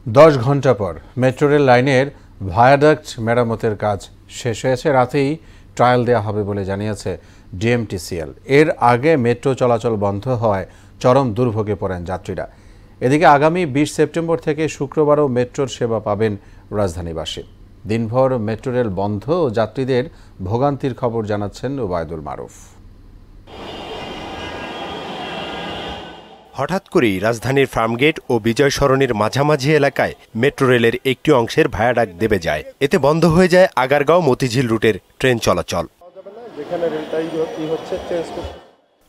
10 ঘন্টা পর metro rail লাইনের ভায়াডাক্ট মেরামতের কাজ শেষ হয়েছে। রাতেই ট্রায়াল দেওয়া হবে বলে জানিয়েছে ডিএমটিসিএল। এর আগে মেট্রো চলাচল বন্ধ হওয়ায় চরম দুর্ভোগে পড়েন যাত্রীরা। এদিকে আগামী 20 সেপ্টেম্বর থেকে শুক্রবারও মেট্রোর সেবা পাবেন রাজধানীবাসী। দিনভর মেট্রো রেল বন্ধ ও যাত্রীদের ভোগান্তির খবর জানাচ্ছেন ওবায়দুল মারুফ। হঠাৎ করেই রাজধানীর ফার্মগেট ও বিজয় সরণির মাঝামাঝি এলাকায় মেট্রো রেলের একটি অংশের ভায়াডাক্ট দেবে যায়। এতে বন্ধ হয়ে যায় আগারগাঁও মতিঝিল রুটের ট্রেন চলাচল।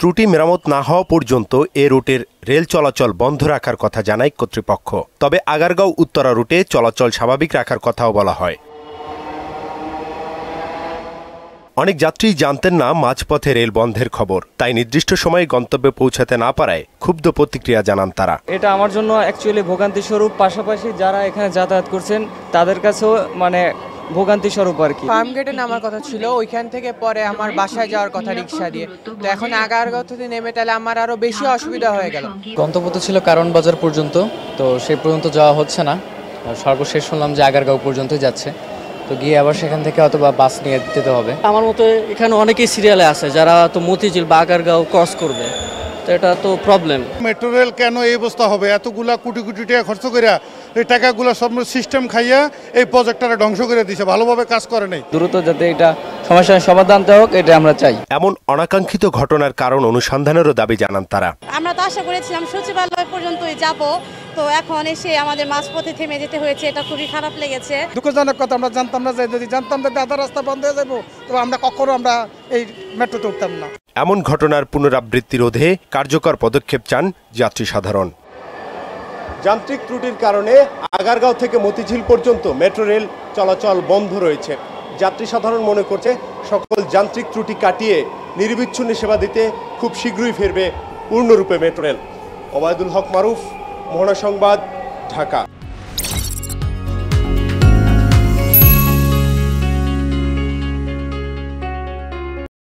ত্রুটি মেরামত না হওয়া পর্যন্ত এ রুটের রেল চলাচল বন্ধ রাখার কথা জানায় কর্তৃপক্ষ। তবে আগারগাঁও উত্তরা রুটে চলাচল স্বাভাবিক রাখার কথাও বলা হয়। অনেক যাত্রী জানতেন না মাঝপথে রেল বন্ধের খবর, তাই নির্দিষ্ট সময়ে গন্তব্যে পৌঁছাতে না পারায় ক্ষুব্ধ প্রতিক্রিয়া জানান তারা। এটা আমার জন্য অ্যাকচুয়ালি ভোগান্তি স্বরূপ, পাশাপাশি যারা এখানে যাতায়াত করছেন তাদের কাছেও ভোগান্তি স্বরূপ আর কি। ফার্মগেটে নামার কথা ছিল, ওইখান থেকে পরে আমার বাসায় যাওয়ার কথা রিক্সা দিয়ে। তো এখন আগারগাঁও থেকে নেমে তাহলে আমার আরো বেশি অসুবিধা হয়ে গেল। গন্তব্য তো ছিল কারণ বাজার পর্যন্ত, তো সেই পর্যন্ত যাওয়া হচ্ছে না। সর্বশেষ শুনলাম যে আগারগাঁও পর্যন্তই যাচ্ছে, তো গিয়ে আবার সেখান থেকে অথবা বাস নিয়ে যেতে হবে। আমার মতে এখানে অনেকেই সিরিয়ালে আছে যারা তো মতিঝিল বা আগারগাঁও ক্রস করবে, তো এটা তো প্রবলেম। মেট্রো রেল কেন এই অবস্থা হবে? এতগুলা কোটি কোটি টাকা খরচ করে এই টাকাগুলো সব সিস্টেম খাইয়া এই প্রজেক্টটা ধ্বংস করে দিয়েছে, ভালোভাবে কাজ করে নাই। দ্রুত যাতে এটা সমস্যার সমাধান দেওয়া হোক, এটা আমরা চাই। এমন অনাকাঙ্ক্ষিত ঘটনার কারণ অনুসন্ধানেরও দাবি জানান তারা। আমরা তো আশা করেছিলাম সচিবালয় পর্যন্তই যাব, তো এখন এসে আমাদের মাঝপথে থেমে যেতে হয়েছে, এটা খুবই খারাপ লেগেছে। দুঃখজনক কথা, আমরা জানতাম না, যদি জানতাম যে আধা রাস্তা বন্ধ হয়ে যাবো তো আমরা কখনো এই মেট্রোতে উঠতাম না। এমন ঘটনার পুনরাবৃত্তি রোধে কার্যকর পদক্ষেপ চান যাত্রী সাধারণ। যান্ত্রিক ত্রুটির কারণে আগারগাঁও থেকে মতিঝিল পর্যন্ত মেট্রো রেল চলাচল বন্ধ রয়েছে। যাত্রী সাধারণ মনে করছে সকল যান্ত্রিক ত্রুটি কাটিয়ে নির্বিচ্ছিন্ন সেবা দিতে খুব শীঘ্রই ফিরবে পূর্ণরূপে মেট্রো রেল। ওবায়দুল হক মারুফ, মোহনা সংবাদ, ঢাকা।